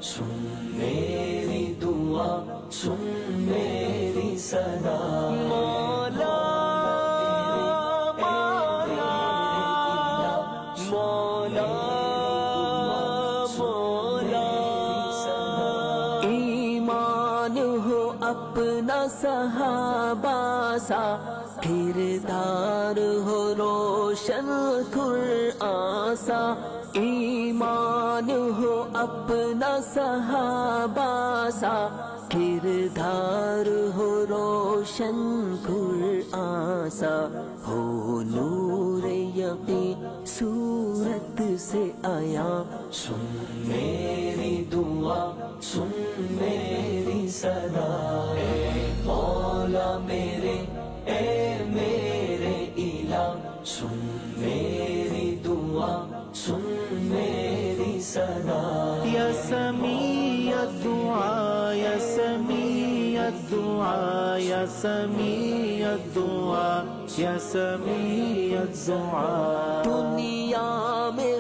سن میری دعا سن میری صدا مولا مولا مولا مولا ایمان ہو اپنا صحابہ سا کردار ہو روشن قرآن سا ایمان ہو اپنا صحابہ سا کردار ہو روشن قرآن سا ہو نور یقین صورت سے آیا سن میری دعا سن میری صدا اے مولا میرے اے میرے الہ سن میری دعا سن میری صدا یا سمیع الدعاء یا سمیع الدعاء یا سمیع الدعاء یا سمیع الدعاء دنیا میں